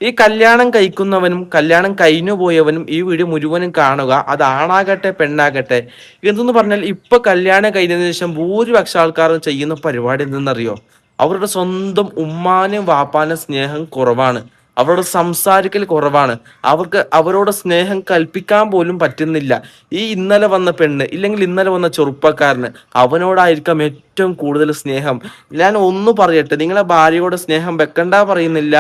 ഈ കല്യാണം കഴിക്കുന്നവനും കല്യാണം കഴിഞ്ഞു പോയവനും ഈ വീഡിയോ മുഴുവനും കാണുക. അത് ആണാകട്ടെ പെണ്ണാകട്ടെ. എന്തെന്ന് പറഞ്ഞാൽ ഇപ്പൊ കല്യാണം കഴിഞ്ഞതിന് ശേഷം ഭൂരിപക്ഷ ആൾക്കാരും ചെയ്യുന്ന പരിപാടി എന്തെന്നറിയോ? അവരുടെ സ്വന്തം ഉമ്മാനും വാപ്പാനും സ്നേഹം കുറവാണ്. അവരോട് സംസാരിക്കൽ കുറവാണ്. അവർക്ക് അവരോട് സ്നേഹം കൽപ്പിക്കാൻ പോലും പറ്റുന്നില്ല. ഈ ഇന്നലെ വന്ന പെണ്ണ് ഇല്ലെങ്കിൽ ഇന്നലെ വന്ന ചെറുപ്പക്കാരന് അവനോടായിരിക്കാം ഏറ്റവും കൂടുതൽ സ്നേഹം. ഞാൻ ഒന്ന് പറയട്ടെ, നിങ്ങളെ ഭാര്യയോട് സ്നേഹം വെക്കണ്ട പറയുന്നില്ല,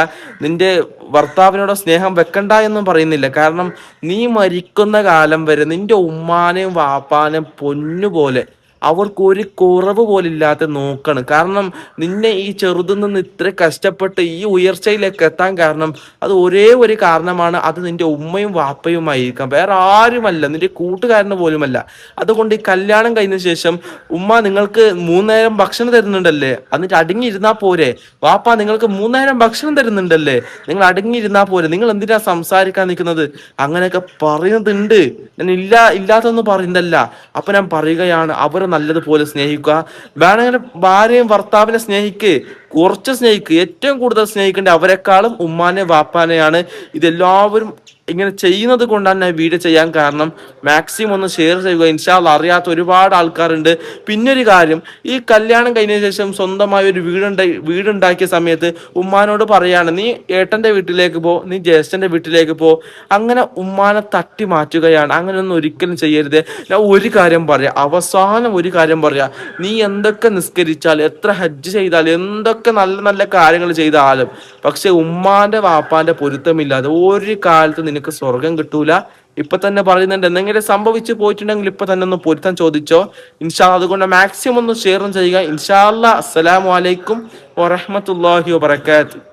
നിന്റെ ഭർത്താവിനോട് സ്നേഹം വെക്കണ്ട എന്നും പറയുന്നില്ല. കാരണം നീ മരിക്കുന്ന കാലം വരെ നിന്റെ ഉമ്മാനെയും വാപ്പാനെയും പൊന്നുപോലെ അവർക്ക് ഒരു കുറവ് പോലില്ലാതെ നോക്കണം. കാരണം നിന്നെ ഈ ചെറുതിൽ നിന്ന് ഇത്ര കഷ്ടപ്പെട്ട് ഈ ഉയർച്ചയിലേക്ക് എത്താൻ കാരണം അത് ഒരേ ഒരു കാരണമാണ്. അത് നിന്റെ ഉമ്മയും വാപ്പയുമായിരിക്കാം, വേറെ ആരുമല്ല, നിന്റെ കൂട്ടുകാരന് പോലുമല്ല. അതുകൊണ്ട് ഈ കല്യാണം കഴിഞ്ഞ ശേഷം ഉമ്മ നിങ്ങൾക്ക് 3 നേരം ഭക്ഷണം തരുന്നുണ്ടല്ലേ, എന്നിട്ട് അടങ്ങിയിരുന്നാ പോരെ. വാപ്പ നിങ്ങൾക്ക് 3 നേരം ഭക്ഷണം തരുന്നുണ്ടല്ലേ, നിങ്ങൾ അടങ്ങിയിരുന്നാ പോരെ, നിങ്ങൾ എന്തിനാ സംസാരിക്കാൻ നിൽക്കുന്നത്, അങ്ങനെയൊക്കെ പറയുന്നുണ്ട്. ഞാൻ ഇല്ലാത്തൊന്നും പറയുന്നതല്ല. അപ്പൊ ഞാൻ പറയുകയാണ്, അവരെ നല്ലതുപോലെ സ്നേഹിക്കുക. വേണമെങ്കിൽ ഭാര്യയും ഭർത്താവിനെ സ്നേഹിക്ക്, കുറച്ച് സ്നേഹിക്ക്. ഏറ്റവും കൂടുതൽ സ്നേഹിക്കേണ്ട അവരെക്കാളും ഉമ്മാനെ വാപ്പാനെയാണ്. ഇതെല്ലാവരും ഇങ്ങനെ ചെയ്യുന്നത് കൊണ്ടാണ് ഞാൻ വീഡിയോ ചെയ്യാൻ കാരണം. മാക്സിമം ഒന്ന് ഷെയർ ചെയ്യുക. ഇൻഷാ അല്ലാഹ് അറിയാത്ത ഒരുപാട് ആൾക്കാരുണ്ട്. പിന്നൊരു കാര്യം, ഈ കല്യാണം കഴിഞ്ഞ ശേഷം സ്വന്തമായ ഒരു വീടുണ്ടാക്കിയ സമയത്ത് ഉമ്മാനോട് പറയാണ്, നീ ഏട്ടന്റെ വീട്ടിലേക്ക് പോ, നീ ജ്യേഷ്ഠന്റെ വീട്ടിലേക്ക് പോ. അങ്ങനെ ഉമ്മാനെ തട്ടി മാറ്റുകയാണ്. അങ്ങനെയൊന്നും ഒരിക്കലും ചെയ്യരുത്. ഞാൻ ഒരു കാര്യം പറയാം, അവസാനം ഒരു കാര്യം പറയാം. നീ എന്തൊക്കെ നിസ്കരിച്ചാൽ, എത്ര ഹജ്ജ് ചെയ്താൽ, എന്തൊക്കെ നല്ല നല്ല കാര്യങ്ങൾ ചെയ്താലും പക്ഷെ ഉമ്മാന്റെ വാപ്പാന്റെ പൊരുത്തമില്ലാതെ ഒരു കാലത്ത് നിനക്ക് സ്വർഗം കിട്ടൂല. ഇപ്പൊ തന്നെ പറയുന്നുണ്ട്, എന്തെങ്കിലും സംഭവിച്ചു പോയിട്ടുണ്ടെങ്കിൽ ഇപ്പൊ തന്നെ ഒന്ന് പൊരുത്തം ചോദിച്ചോ. ഇൻഷാ അല്ലാഹ് അതുകൊണ്ട് മാക്സിമം ഒന്ന് ഷെയറും ചെയ്യുക. ഇൻഷാ അല്ലാഹ്. അസ്സലാമു അലൈക്കും വറഹ്മത്തുള്ളാഹി വബറകാതുഹു.